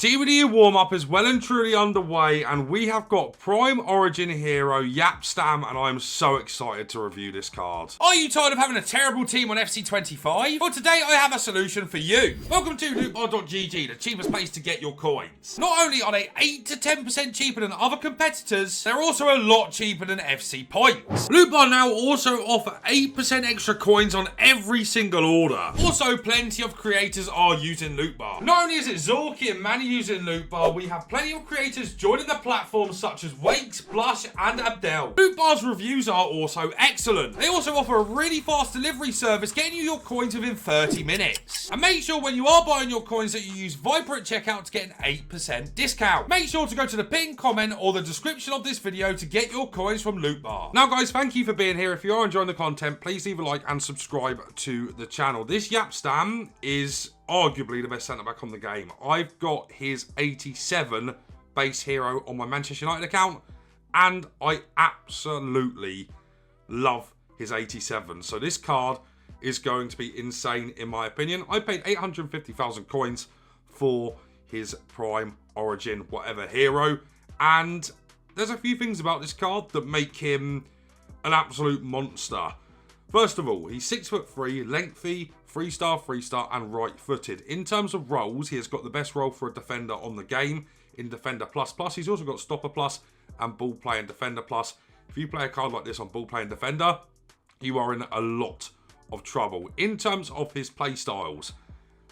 Team of the Year warm-up is well and truly underway, and we have got Prime Origin hero Stam, and I'm so excited to review this card. Are you tired of having a terrible team on FC25? Well, today I have a solution for you. Welcome to lootbar.gg, the cheapest place to get your coins. Not only are they 8 to 10% cheaper than other competitors, they're also a lot cheaper than FC points. Lootbar now also offer 8% extra coins on every single order. Also, plenty of creators are using Lootbar. Not only is it Zorky and Manny using Lootbar, we have plenty of creators joining the platform such as Wakes, Blush and Abdel. Lootbar's reviews are also excellent. They also offer a really fast delivery service, getting you your coins within 30 minutes. And make sure when you are buying your coins that you use Viper at checkout to get an 8% discount. Make sure to go to the pinned comment or the description of this video to get your coins from Lootbar. Now guys, thank you for being here. If you are enjoying the content, please leave a like and subscribe to the channel. This Stam is arguably the best centre-back on the game. I've got his 87 base hero on my Manchester United account, and I absolutely love his 87. So this card is going to be insane in my opinion. I paid 850,000 coins for his Prime Origin whatever hero, and there's a few things about this card that make him an absolute monster. First of all, he's 6'3", lengthy, 3-star, and right-footed. In terms of roles, he has got the best role for a defender on the game in Defender Plus. He's also got Stopper Plus and Ball Play and Defender Plus. If you play a card like this on Ball Play and Defender, you are in a lot of trouble. In terms of his play styles,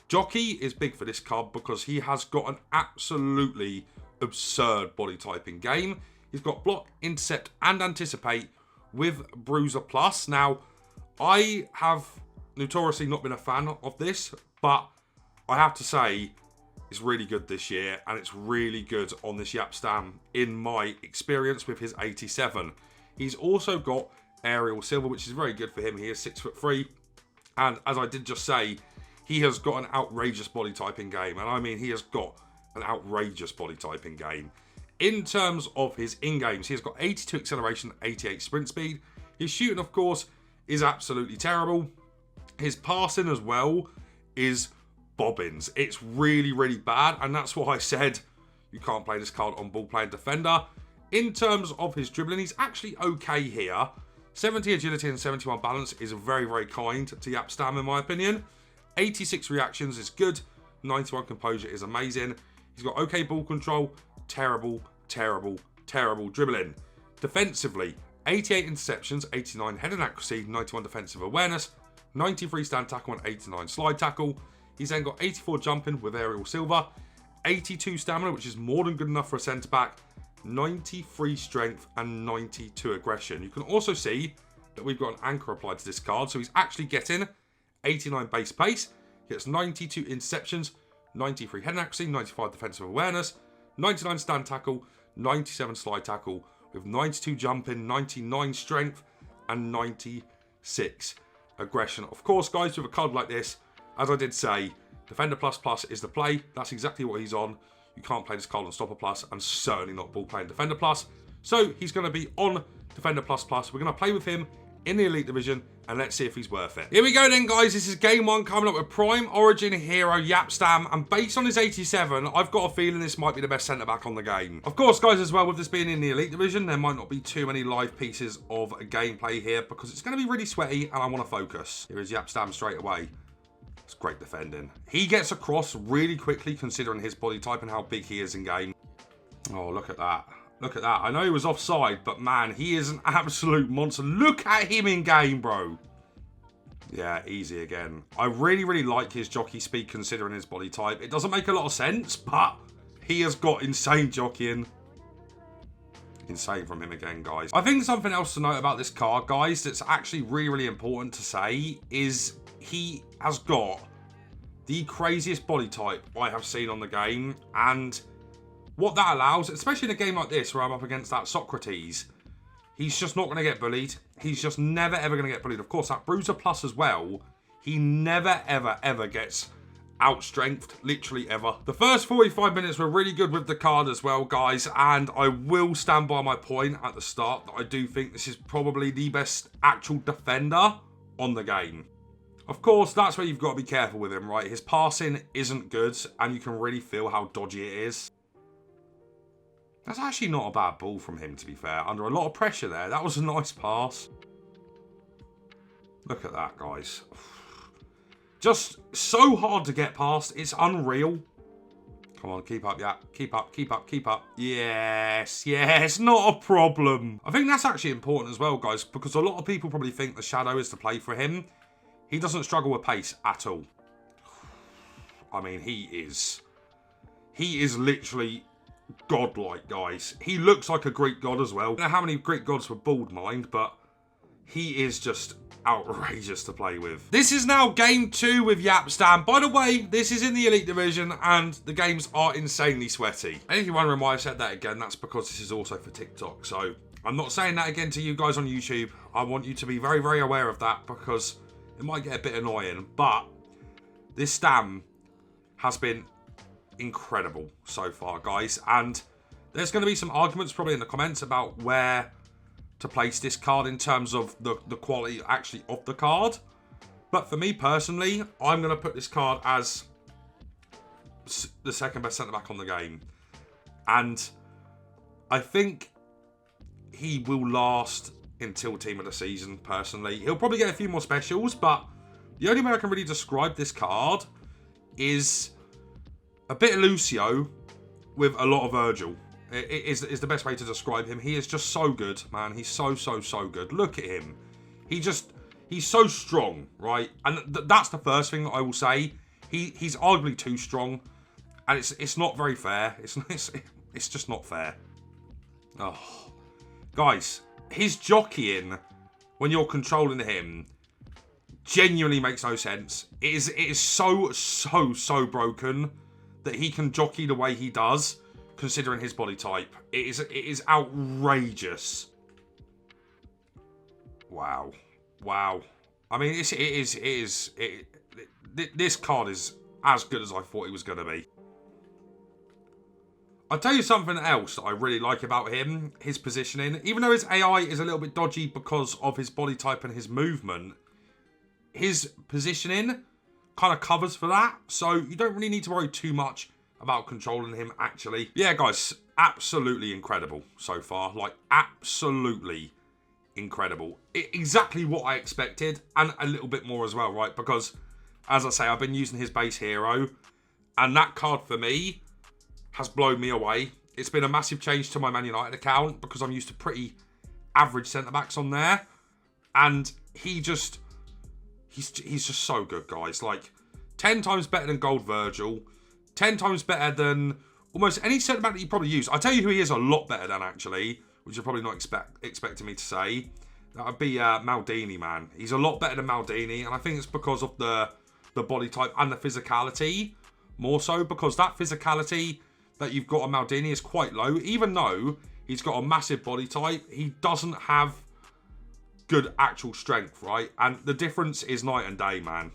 Jockey is big for this card because he has got an absolutely absurd body typing game. He's got Block, Intercept, and Anticipate with Bruiser Plus. Now, I have notoriously not been a fan of this, but I have to say it's really good this year, and it's really good on this Stam in my experience with his 87. He's also got Aerial Silver, which is very good for him. He is 6'3", and as I did just say, he has got an outrageous body typing game, and I mean he has got an outrageous body typing game. In terms of his in-games, he has got 82 acceleration, 88 sprint speed. His shooting, of course, is absolutely terrible. His passing as well is bobbins. It's really, really bad, and that's why I said you can't play this card on Ball Play and Defender. In terms of his dribbling, he's actually okay here. 70 agility and 71 balance is very, very kind to Stam in my opinion. 86 reactions is good. 91 composure is amazing. He's got okay ball control, terrible dribbling. Defensively, 88 interceptions, 89 head and accuracy, 91 defensive awareness, 93 stand tackle and 89 slide tackle. He's then got 84 jumping with Aerial Silver, 82 stamina, which is more than good enough for a centre-back, 93 strength and 92 aggression. You can also see that we've got an anchor applied to this card, so he's actually getting 89 base pace, he gets 92 interceptions, 93 head and accuracy, 95 defensive awareness, 99 stand tackle, 97 slide tackle, with 92 jumping, 99 strength, and 96 aggression. Of course, guys, with a card like this, as I did say, Defender Plus is the play. That's exactly what he's on. You can't play this card on Stopper Plus, and certainly not Ball Play and Defender Plus. So he's going to be on Defender Plus. We're going to play with him in the Elite Division, and let's see if he's worth it. Here we go then, guys. This is game one coming up with Prime Origin hero Stam, and based on his 87, I've got a feeling this might be the best centre-back on the game. Of course, guys, as well, with this being in the Elite Division, there might not be too many live pieces of gameplay here because it's going to be really sweaty, and I want to focus. Here is Stam straight away. It's great defending. He gets across really quickly considering his body type and how big he is in game. Oh, look at that. Look at that. I know he was offside, but man, he is an absolute monster. Look at him in game, bro. Yeah, easy again. I really, really like his jockey speed considering his body type. It doesn't make a lot of sense, but he has got insane jockeying. Insane from him again, guys. I think something else to note about this card, guys, that's actually really, really important to say is he has got the craziest body type I have seen on the game, and what that allows, especially in a game like this where I'm up against that Socrates, he's just not going to get bullied. He's just never, ever going to get bullied. Of course, that Bruiser Plus as well, he never, ever gets outstrengthed, literally ever. The first 45 minutes were really good with the card as well, guys, and I will stand by my point at the start that I do think this is probably the best actual defender on the game. Of course, that's where you've got to be careful with him, right? His passing isn't good, and you can really feel how dodgy it is. That's actually not a bad ball from him, to be fair. Under a lot of pressure there. That was a nice pass. Look at that, guys. Just so hard to get past. It's unreal. Come on, keep up, yeah. Keep up, keep up, keep up. Yes, yes, not a problem. I think that's actually important as well, guys, because a lot of people probably think the shadow is the play for him. He doesn't struggle with pace at all. I mean, he is literally godlike, guys. He looks like a Greek god as well. I don't know how many Greek gods were bald, mind, but he is just outrageous to play with. This is now game 2 with Stam. By the way, this is in the Elite Division and the games are insanely sweaty. And if you're wondering why I said that again, that's because this is also for TikTok. So I'm not saying that again to you guys on YouTube. I want you to be very, very aware of that because it might get a bit annoying. But this Stam has been incredible so far, guys. And there's going to be some arguments probably in the comments about where to place this card in terms of the quality actually of the card. But for me personally, I'm going to put this card as the second best centre-back on the game. And I think he will last until team of the season, personally. He'll probably get a few more specials, but the only way I can really describe this card is a bit of Lucio with a lot of Virgil. It is the best way to describe him. He is just so good, man. He's so good. Look at him. He's so strong, right? And that's the first thing that I will say. He's arguably too strong, and it's not very fair. It's just not fair. Oh, guys, his jockeying when you're controlling him genuinely makes no sense. It is so broken that he can jockey the way he does, considering his body type. It is outrageous. Wow. I mean, this card is as good as I thought he was going to be. I'll tell you something else that I really like about him, his positioning. Even though his AI is a little bit dodgy because of his body type and his movement, his positioning kind of covers for that. So you don't really need to worry too much about controlling him, actually. Yeah, guys, absolutely incredible so far. Like, absolutely incredible. Exactly what I expected, and a little bit more as well, right? Because, as I say, I've been using his base hero, and that card for me has blown me away. It's been a massive change to my Man United account because I'm used to pretty average centre-backs on there. And he's just so good, guys. Like, 10 times better than Gold Virgil. 10 times better than almost any centre-back that you probably use. I'll tell you who he is a lot better than, actually, which you're probably not expecting me to say. That would be Maldini, man. He's a lot better than Maldini, and I think it's because of the body type and the physicality, more so, because that physicality that you've got on Maldini is quite low. Even though he's got a massive body type, he doesn't have good actual strength, right? And the difference is night and day, man.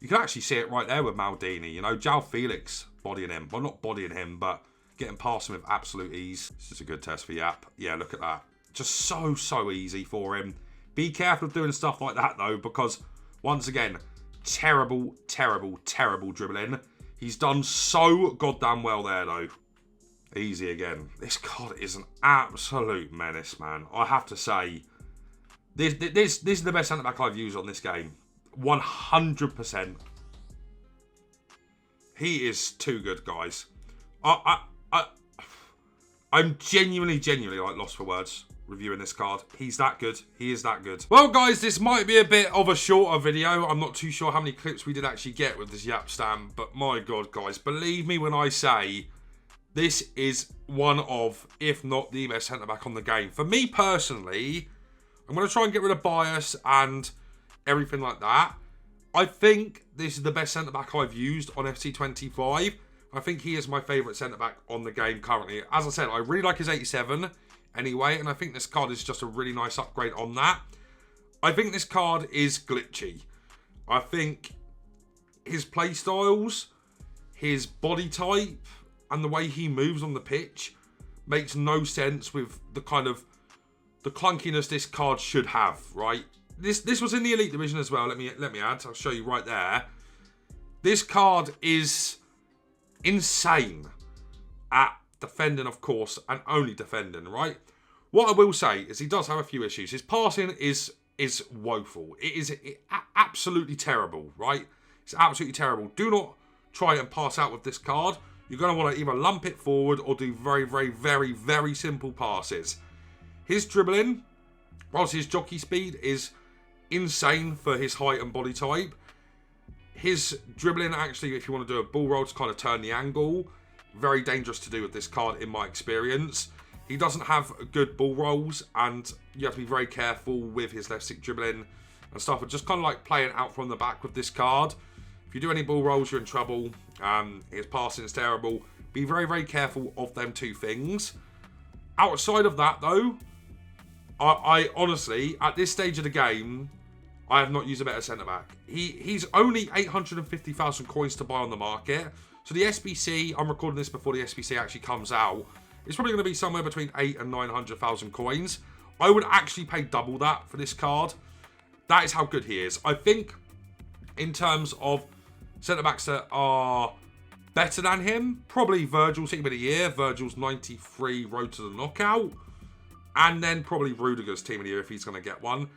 You can actually see it right there with Maldini. You know, João Felix bodying him. Well, not bodying him, but getting past him with absolute ease. This is a good test for Yap. Yeah, look at that. Just so easy for him. Be careful of doing stuff like that, though, because, once again, terrible dribbling. He's done so goddamn well there, though. Easy again. This card is an absolute menace, man. I have to say, this is the best centre-back I've used on this game. 100%. He is too good, guys. I'm genuinely like lost for words reviewing this card. He's that good. He is that good. Well, guys, this might be a bit of a shorter video. I'm not too sure how many clips we did actually get with this Stam, but my God, guys, believe me when I say this is one of, if not the best centre-back on the game. For me personally, I'm going to try and get rid of bias and everything like that. I think this is the best centre-back I've used on FC25. I think he is my favourite centre-back on the game currently. As I said, I really like his 87 anyway, and I think this card is just a really nice upgrade on that. I think this card is glitchy. I think his play styles, his body type, and the way he moves on the pitch makes no sense with the kind of the clunkiness this card should have, right? this was in the Elite Division as well. Let me add. I'll show you right there. This card is insane at defending, of course, and only defending, right? What I will say is he does have a few issues. His passing is woeful. It is absolutely terrible, right? It's absolutely terrible. Do not try and pass out with this card. You're going to want to either lump it forward or do very, very, very, very simple passes. His dribbling, whilst his jockey speed is insane for his height and body type, his dribbling, actually, if you want to do a ball roll to kind of turn the angle, very dangerous to do with this card in my experience. He doesn't have good ball rolls, and you have to be very careful with his left stick dribbling and stuff. And just kind of like playing out from the back with this card. If you do any ball rolls, you're in trouble. His passing is terrible. Be very, very careful of them two things. Outside of that, though, I honestly, at this stage of the game, I have not used a better centre-back. He's only 850,000 coins to buy on the market. So the SBC, I'm recording this before the SBC actually comes out, it's probably going to be somewhere between 800,000 and 900,000 coins. I would actually pay double that for this card. That is how good he is. I think in terms of centre-backs that are better than him, probably Virgil's Team of the Year. Virgil's 93 road to the knockout. And then probably Rudiger's Team of the Year if he's going to get one.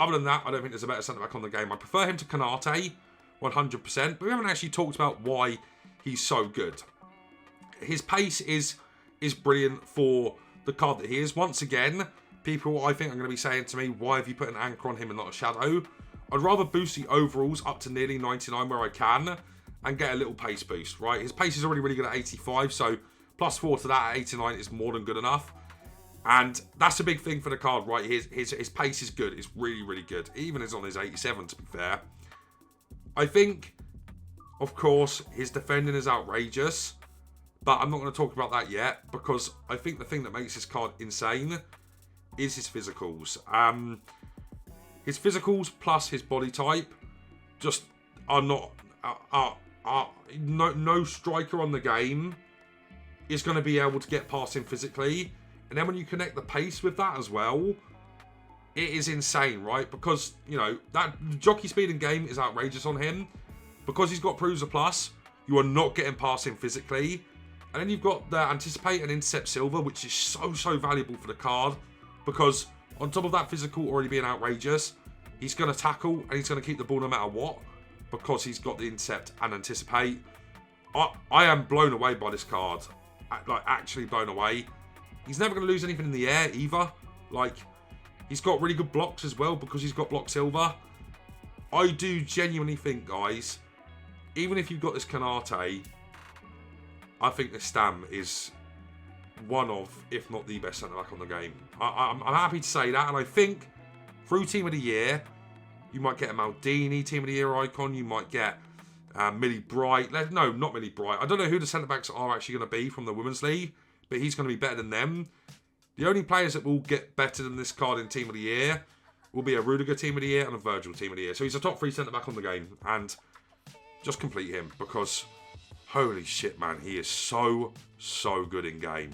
Other than that, I don't think there's a better centre-back on the game. I prefer him to Kanate, 100%. But we haven't actually talked about why he's so good. His pace is brilliant for the card that he is. Once again, people I think are going to be saying to me, why have you put an anchor on him and not a shadow? I'd rather boost the overalls up to nearly 99 where I can and get a little pace boost, right? His pace is already really good at 85, so plus 4 to that at 89 is more than good enough. And that's a big thing for the card, right? His pace is good. It's really, really good. It even is on his 87, to be fair. I think, of course, his defending is outrageous. But I'm not going to talk about that yet, because I think the thing that makes this card insane is his physicals. His physicals plus his body type just are not... no striker on the game is going to be able to get past him physically. And then when you connect the pace with that as well, it is insane, right? Because, you know, that jockey speed in game is outrageous on him. Because he's got Bruiser Plus, you are not getting past him physically. And then you've got the Anticipate and Intercept Silver, which is so valuable for the card. Because on top of that physical already being outrageous, he's going to tackle and he's going to keep the ball no matter what. Because he's got the Intercept and Anticipate. I am blown away by this card. Like, actually blown away. He's never going to lose anything in the air either. Like, he's got really good blocks as well because he's got Block Silver. I do genuinely think, guys, even if you've got this Kanate, I think this Stam is one of, if not the best centre-back on the game. I'm happy to say that, and I think through Team of the Year, you might get a Maldini Team of the Year icon, you might get Millie Bright. No, not Millie Bright. I don't know who the centre-backs are actually going to be from the Women's League, but he's going to be better than them. The only players that will get better than this card in Team of the Year will be a Rudiger Team of the Year and a Virgil Team of the Year. So he's a top 3 centre-back on the game, and just complete him, because... holy shit, man. He is so good in game.